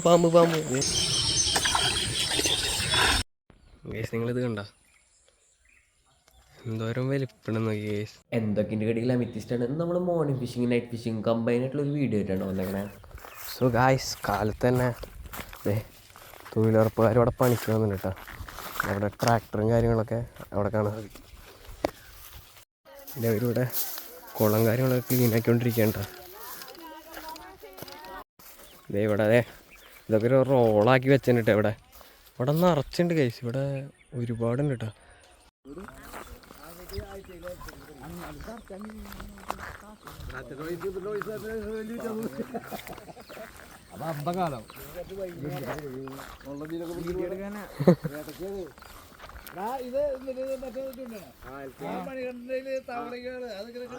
പാമ്പ് പാമ്പ് നിങ്ങളിത് കണ്ട എന്തോരം വലിപ്പണം നോക്കി ഗേസ്. എന്തൊക്കെൻ്റെ കടിയിൽ അമിത്തിസ്റ്റാണ്. നമ്മൾ morning fishing night fishing combine ആയിട്ടുള്ളൊരു വീഡിയോ ആയിട്ടാണ് വന്നേക്കണേ. സോ ഗായ്സ് കാലത്ത് തന്നെ തൊഴിലുറപ്പുകാർ അവിടെ പണിക്ക് വന്നിട്ട് കേട്ടോ. അവിടെ ട്രാക്ടറും കാര്യങ്ങളൊക്കെ അവിടെ കാണാൻ സാധിക്കും. അവരിവിടെ കുളം കാര്യങ്ങളൊക്കെ ക്ലീൻ ആക്കിക്കൊണ്ടിരിക്കുകയാണ് കേട്ടോ. ഇവിടെ ഇതൊക്കെ ഒരു റോളാക്കി വെച്ചിട്ടുണ്ട്. ഇവിടെ ഇവിടെ നിറച്ചുണ്ട് ഗൈസ്. ഇവിടെ ഒരുപാടുണ്ട് കേട്ടോ.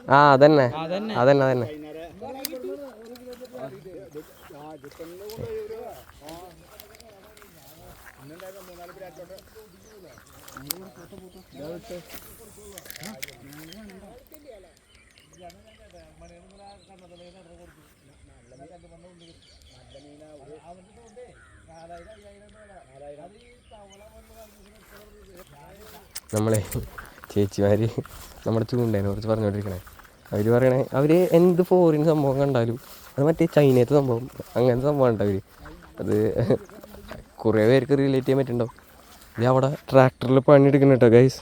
ആ അതന്നെ അതന്നെ അതന്നെ. നമ്മളെ ചേച്ചിമാർ നമ്മുടെ ചൂണ്ടേനെ കുറിച്ച് പറഞ്ഞുകൊണ്ടിരിക്കണേ. അവർ പറയണേ അവർ എന്ത് ഫോറിൻ സംഭവം കണ്ടാലും അത് മറ്റേ ചൈനത്തെ സംഭവം അങ്ങനത്തെ സംഭവം ഉണ്ട് അവർ. അത് കുറേ പേർക്ക് റിലേറ്റ് ചെയ്യാൻ പറ്റുന്നുണ്ടാവും. ഇത് അവിടെ ട്രാക്ടറിൽ പണിയെടുക്കണം കേട്ടോ ഗൈസ്.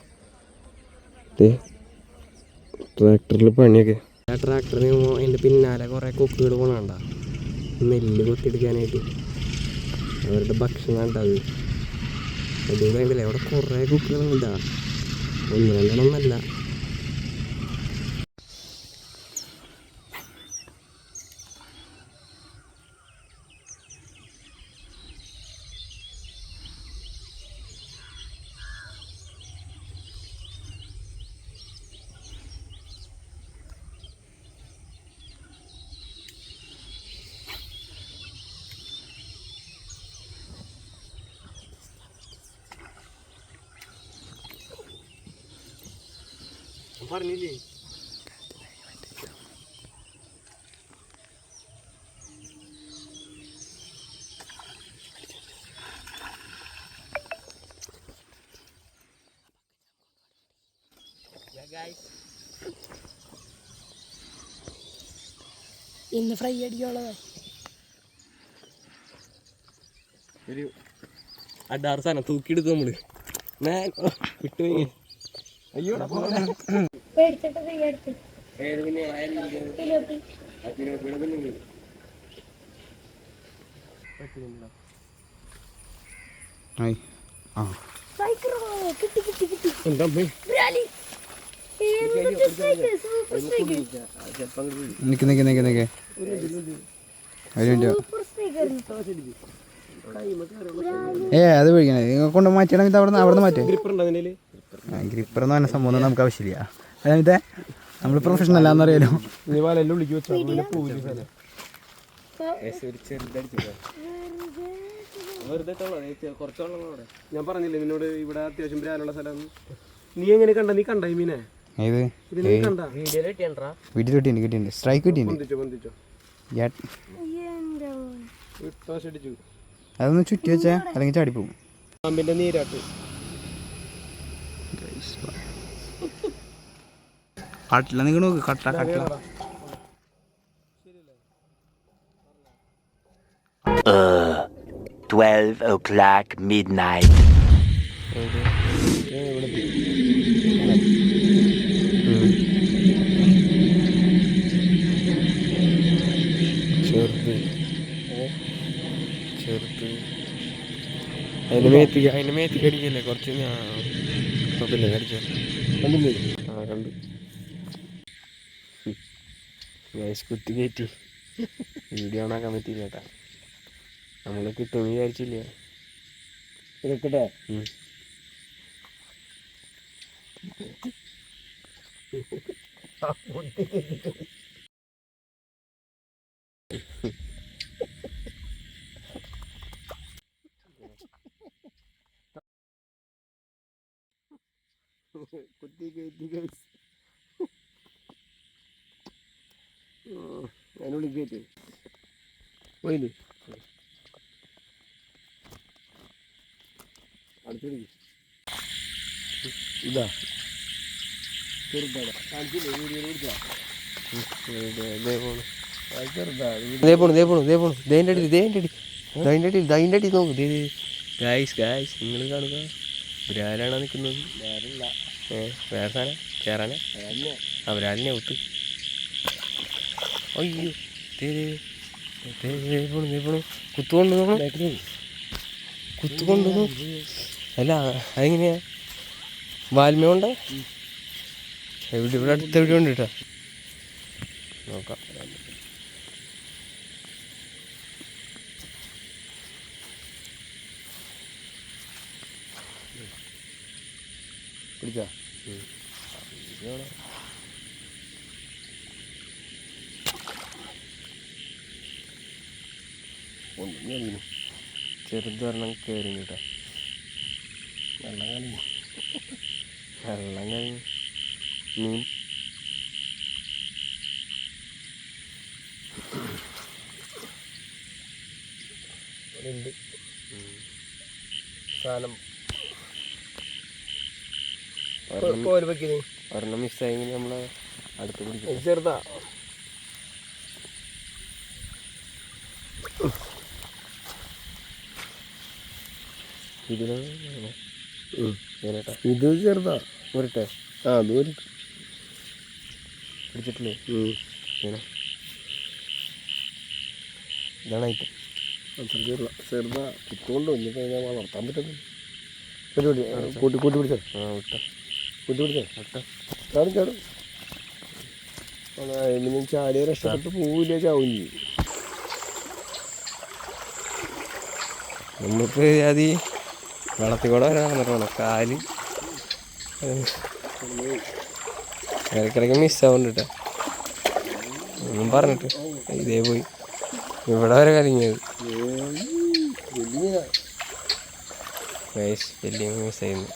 ട്രാക്ടറിൽ പണിയൊക്കെ ആ ട്രാക്ടറിന് അതിൻ്റെ പിന്നാലെ കുറേ കൊക്കുകൾ പോകണണ്ട നെല്ല് കൊത്തിയെടുക്കാനായിട്ട്. അവരുടെ ഭക്ഷണം ഉണ്ടാവും. അതും വേണ്ടില്ലേ അവിടെ കുറേ കൊക്കുകളുണ്ടാ, ഒന്ന് രണ്ടെണ്ണമൊന്നല്ല. പറഞ്ഞില്ലേ ഇന്ന് ഫ്രൈ അടിക്കാനുള്ളതാ. ഒരു അഡാറ് സാധനം തൂക്കിയെടുക്കും നമ്മള്. വിട്ടുപോയി. അയ്യോ അത് പേടിക്കണേ കൊണ്ട് മാറ്റണം. ഇത് അവിടെ നിന്ന് മാറ്റേ ഗ്രിപ്പറെന്ന് പറഞ്ഞ സംഭവം നമുക്ക് ആവശ്യമില്ല. അതായത് നമ്മൾ പ്രൊഫഷണൽ അല്ലാന്നറിയാലോ. ഞാൻ പറഞ്ഞില്ലേ നിന്നോട് ഇവിടെ അത്യാവശ്യം വരാനുള്ള സ്ഥലം. നീ എങ്ങനെ കണ്ട? നീ കണ്ട മീനെ? വീട്ടിൽ കിട്ടിയിട്ടുണ്ട്. സ്ട്രൈക്ക് കിട്ടിയിട്ടുണ്ട്. അതൊന്ന് ചുറ്റി വെച്ചാ അല്ലെങ്കിൽ ചാടിപ്പോവും. പാമ്പിന്റെ നീരാട്ട് കാട്ടില്ല. നിങ്ങൾ നോക്ക് കട്ട കട്ടില. 12 o'clock midnight. അതിന് മേത്തിക്ക് അടിക്കല്ലേ കുറച്ച്. കടിച്ച കണ്ടില്ലേ? ആ കണ്ടു. കുത്തി കയറ്റി വീഡിയോ ഓണാക്കാൻ പറ്റിയില്ല കേട്ടാ. നമ്മള് കിട്ടുമെന്ന് വിചാരിച്ചില്ല. ഇതൊക്കെ കുത്തി കയറ്റി ഗൈസ്. അതിനുള്ളിൽ കയറ്റി പോയില്ലേ? ഇതാ നിങ്ങൾ കാണുക ബ്രാലാണോ നിൽക്കുന്നത്? വേറെ സാധനം ചേരാനാ ബ്രാലിനെ ഒത്ത്. അയ്യോ കുത്തുകൊണ്ട് അല്ല അതെങ്ങനെയാ വാൽമയുണ്ട് ഇവിടെ അടുത്ത് എവിടെ ഉണ്ട് കേട്ടോ നോക്കാം. പിടിച്ചാ ചെറുതൊരെണ്ണം കയറി കേട്ടോ. വെള്ളം കഴിഞ്ഞ് മീൻ ഉണ്ട് സാധനം ഒരെണ്ണം മിസ്സായെങ്കിൽ നമ്മൾ അടുത്ത് പിടിക്കും. ചെറുതാ ഇത് ചെറുതാ ഉരുട്ടെ. അത് ഉരുട്ട് പിടിച്ചിട്ടില്ലേ? ഇതാണ് ഐറ്റം. ചെറുതാ കിട്ടുകൊണ്ട് കഴിഞ്ഞാൽ വളർത്താൻ പറ്റുന്നില്ല. കൂട്ടി പിടിച്ചോ. വിട്ടോ കൂട്ടി പിടിച്ചോ. വിട്ടോ ചാടും ചാടും. എങ്ങനെ ചാടിയ രക്ഷപ്പെട്ട് പോവില്ല, ചാവും ചെയ്യും. നമുക്ക് അത് വെള്ളത്തിൽ കൂടെ വരെ നടന്നിട്ട് വേണം. കാല് ഇടയ്ക്കിടയ്ക്ക് മിസ്സാവുന്നുണ്ട് കേട്ടോ. ഒന്നും പറഞ്ഞിട്ട് ഇതേ പോയി ഇവിടെ വരെ കലങ്ങിയത്. വലിയ മിസ്സായിരുന്നു.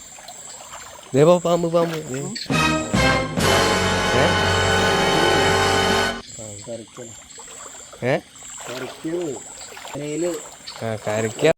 ഇതേ പാമ്പ് കരയ്ക്ക